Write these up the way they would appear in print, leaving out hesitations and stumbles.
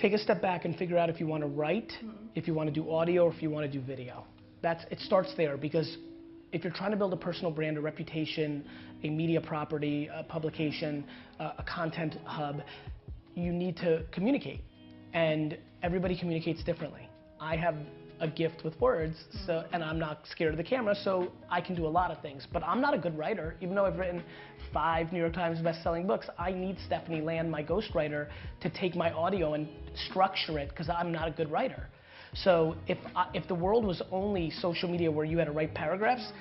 take a step back and figure out if you want to write, if you want to do audio, or if you want to do video. It starts there, because if you're trying to build a personal brand, a reputation, a media property, a publication, a content hub, you need to communicate. And everybody communicates differently. I have a gift with words, and I'm not scared of the camera, so I can do a lot of things. But I'm not a good writer, even though I've written 5 New York Times best-selling books. I need Stephanie Land, my ghostwriter, to take my audio and structure it, because I'm not a good writer. So if the world was only social media where you had to write paragraphs,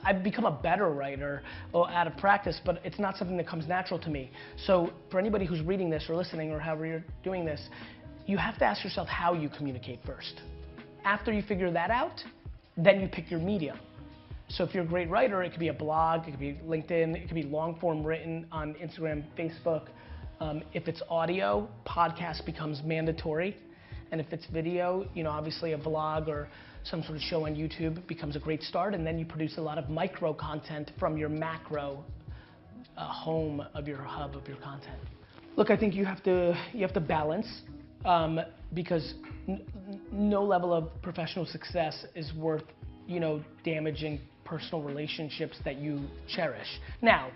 I'd become a better writer out of practice, but it's not something that comes natural to me. So for anybody who's reading this or listening or however you're doing this, you have to ask yourself how you communicate first. After you figure that out, then you pick your medium. So if you're a great writer, it could be a blog, it could be LinkedIn, it could be long form written on Instagram, Facebook. If it's audio, podcast becomes mandatory. And if it's video, obviously a vlog or some sort of show on YouTube becomes a great start, and then you produce a lot of micro content from your macro home of your hub of your content. Look, I think you have to balance, because no level of professional success is worth, damaging personal relationships that you cherish. Now,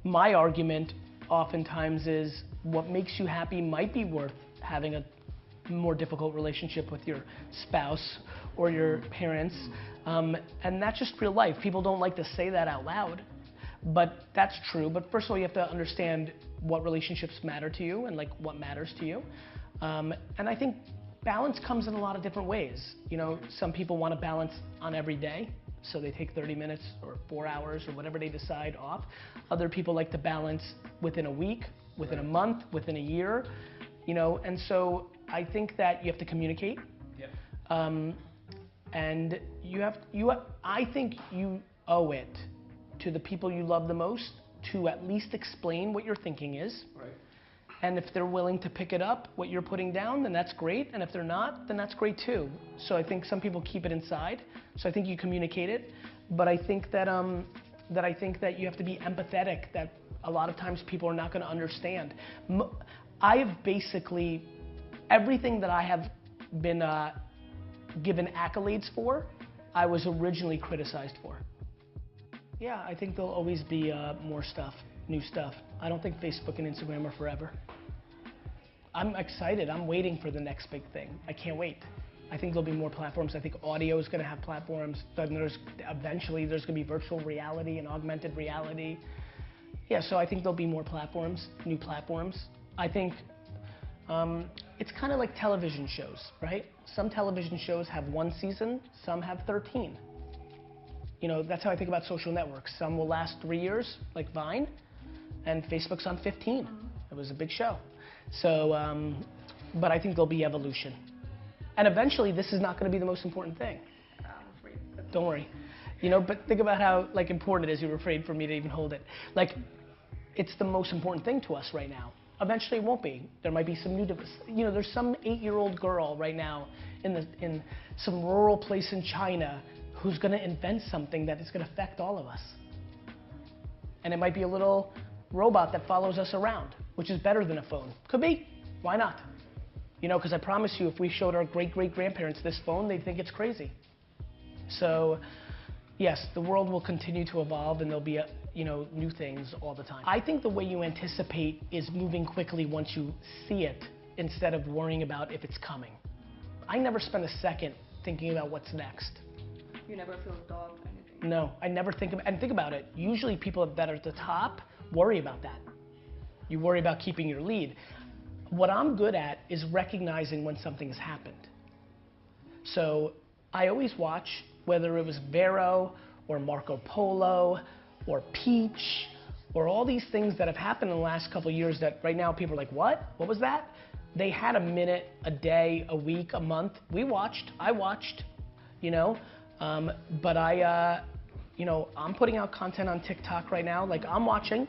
my argument oftentimes is what makes you happy might be worth having a more difficult relationship with your spouse or your parents, and that's just real life. People don't like to say that out loud, but that's true. But first of all, you have to understand what relationships matter to you and like what matters to you. And I think balance comes in a lot of different ways. Some people want to balance on every day, so they take 30 minutes or 4 hours or whatever they decide off. Other people like to balance within a week, within a month, within a year, and so I think that you have to communicate. Yep. And I think you owe it to the people you love the most to at least explain what your thinking is. Right. And if they're willing to pick it up, what you're putting down, then that's great. And if they're not, then that's great too. So I think some people keep it inside. So I think you communicate it. But I think that you have to be empathetic, that a lot of times people are not going to understand. I have basically, everything that I have been given accolades for, I was originally criticized for. Yeah, I think there'll always be more stuff, new stuff. I don't think Facebook and Instagram are forever. I'm excited. I'm waiting for the next big thing. I can't wait. I think there'll be more platforms. I think audio is going to have platforms. Then eventually there's going to be virtual reality and augmented reality. Yeah, so I think there'll be more platforms, new platforms. I think it's kind of like television shows, right? Some television shows have 1 season, some have 13. That's how I think about social networks. Some will last 3 years, like Vine, and Facebook's on 15. It was a big show. So, but I think there'll be evolution. And eventually, this is not going to be the most important thing. I'm afraid. Don't worry. But think about how important it is. You're afraid for me to even hold it. It's the most important thing to us right now. Eventually, it won't be. There might be some new device. There's some 8-year-old girl right now in some rural place in China who's going to invent something that is going to affect all of us. And it might be a little robot that follows us around, which is better than a phone. Could be. Why not? Because I promise you, if we showed our great-great-grandparents this phone, they'd think it's crazy. So, yes, the world will continue to evolve, and there'll be new things all the time. I think the way you anticipate is moving quickly once you see it, instead of worrying about if it's coming. I never spend a second thinking about what's next. You never feel dogged or anything? No, I never think about it. Usually people that are at the top worry about that. You worry about keeping your lead. What I'm good at is recognizing when something has happened. So I always watch, whether it was Vero or Marco Polo or Peach or all these things that have happened in the last couple of years that right now people are like, what? What was that? They had a minute, a day, a week, a month. I watched, but I'm putting out content on TikTok right now. I'm watching,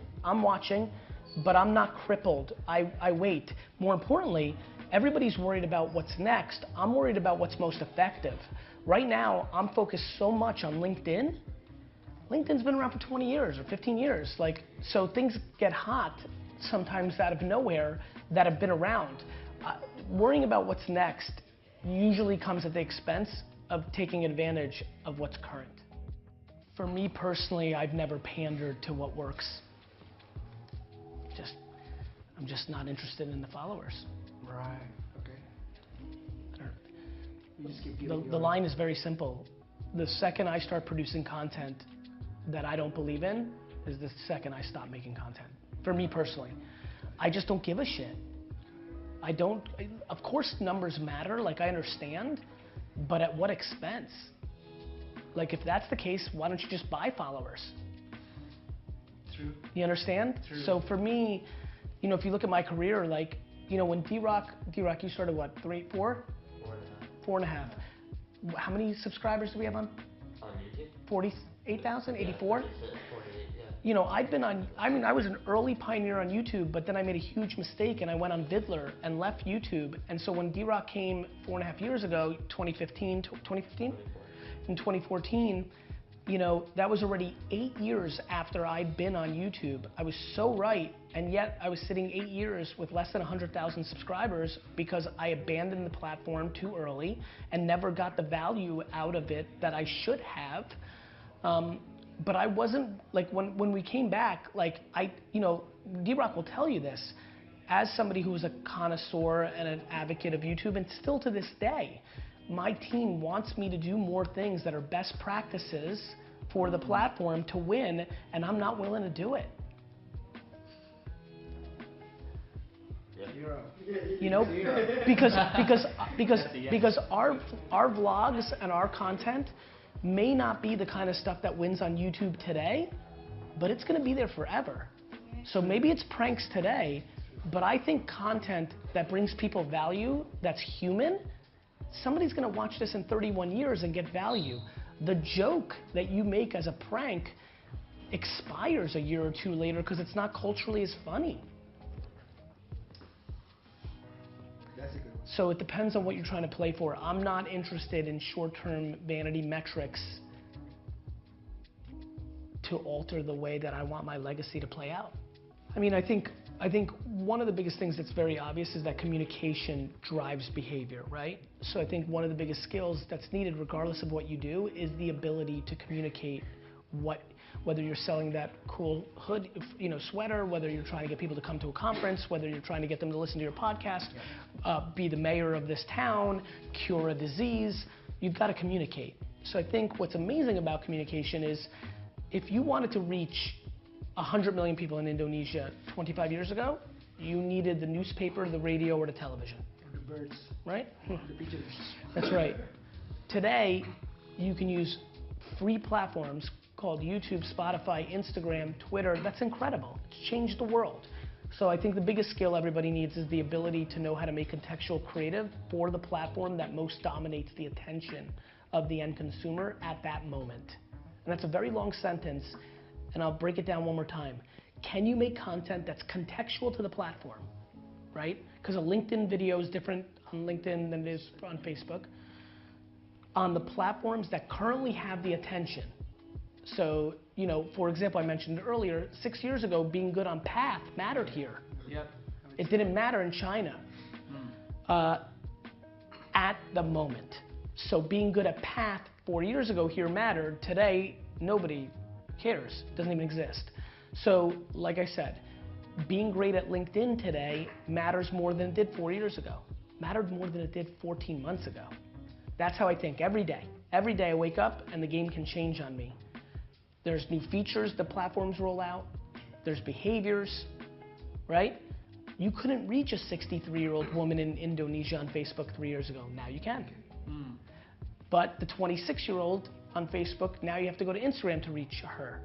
but I'm not crippled. I wait. More importantly, everybody's worried about what's next. I'm worried about what's most effective. Right now, I'm focused so much on LinkedIn. LinkedIn's been around for 20 years or 15 years. So things get hot sometimes out of nowhere that have been around. worrying about what's next usually comes at the expense of taking advantage of what's current. For me personally, I've never pandered to what works. I'm just not interested in the followers. Right, okay. The line is very simple. The second I start producing content that I don't believe in is the second I stop making content. For me personally, I just don't give a shit. Of course numbers matter, like I understand, but at what expense? Like if that's the case, why don't you just buy followers? True. You understand? True. So for me, you know, if you look at my career, like, you know, when D-Rock, you started what, 4.5? 4.5. How many subscribers do we have on? On YouTube? 48,000, 84? 48, yeah. You know, I was an early pioneer on YouTube, but then I made a huge mistake and I went on Vidler and left YouTube. And so when D-Rock came 4.5 years ago, 2015? In 2014, you know, that was already 8 years after I'd been on YouTube. I was so right, and yet I was sitting 8 years with less than 100,000 subscribers because I abandoned the platform too early and never got the value out of it that I should have. But I wasn't, like when we came back, like you know, D-Rock will tell you this, as somebody who was a connoisseur and an advocate of YouTube, and still to this day, my team wants me to do more things that are best practices for the platform to win, and I'm not willing to do it. You know, because our vlogs and our content may not be the kind of stuff that wins on YouTube today, but it's gonna be there forever. So maybe it's pranks today, but I think content that brings people value, that's human, somebody's gonna watch this in 31 years and get value. The joke that you make as a prank expires a year or two later because it's not culturally as funny. That's a good one. So it depends on what you're trying to play for. I'm not interested in short-term vanity metrics to alter the way that I want my legacy to play out. I mean, I think one of the biggest things that's very obvious is that communication drives behavior, right? So I think one of the biggest skills that's needed, regardless of what you do, is the ability to communicate whether you're selling that cool hood, you know, sweater, whether you're trying to get people to come to a conference, whether you're trying to get them to listen to your podcast, be the mayor of this town, cure a disease, you've got to communicate. So I think what's amazing about communication is if you wanted to reach 100 million people in Indonesia 25 years ago, you needed the newspaper, the radio, or the television. Or the birds. Right? The pigeons. That's right. Today, you can use free platforms called YouTube, Spotify, Instagram, Twitter. That's incredible. It's changed the world. So I think the biggest skill everybody needs is the ability to know how to make contextual creative for the platform that most dominates the attention of the end consumer at that moment. And that's a very long sentence, and I'll break it down one more time. Can you make content that's contextual to the platform, right? Because a LinkedIn video is different on LinkedIn than it is on Facebook. On the platforms that currently have the attention. So, you know, for example, I mentioned earlier, 6 years ago, being good on Path mattered here. Yep. It didn't matter in China at the moment. So being good at Path 4 years ago here mattered. Today, nobody cares. It doesn't even exist. So, like I said, being great at LinkedIn today matters more than it did 4 years ago. Mattered more than it did 14 months ago. That's how I think every day. Every day I wake up and the game can change on me. There's new features the platforms roll out. There's behaviors, right? You couldn't reach a 63-year-old woman in Indonesia on Facebook 3 years ago. Now you can. But the 26-year-old on Facebook, now you have to go to Instagram to reach her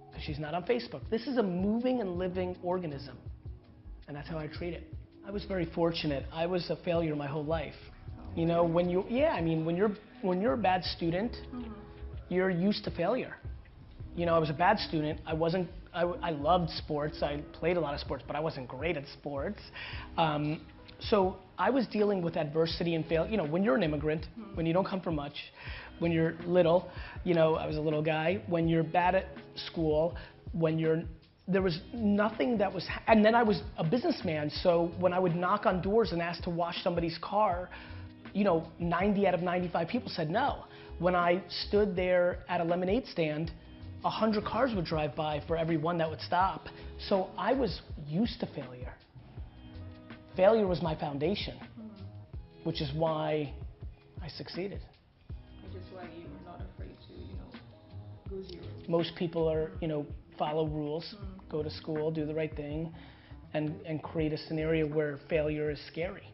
because she's not on Facebook. This is a moving and living organism, and that's how I treat it. I was very fortunate. I was a failure my whole life. You know, when you're a bad student, you're used to failure. You know, I was a bad student. I loved sports. I played a lot of sports, but I wasn't great at sports. So I was dealing with adversity and failure. You know, when you're an immigrant, when you don't come from much, when you're little, you know, I was a little guy, when you're bad at school, when you're there was nothing that was, and then I was a businessman, so when I would knock on doors and ask to wash somebody's car, 90 out of 95 people said no. When I stood there at a lemonade stand, 100 cars would drive by for every one that would stop. So I was used to failure. Failure was my foundation, which is why I succeeded. Which is why you were not afraid to, go zero. Most people are, follow rules, go to school, do the right thing, and create a scenario where failure is scary.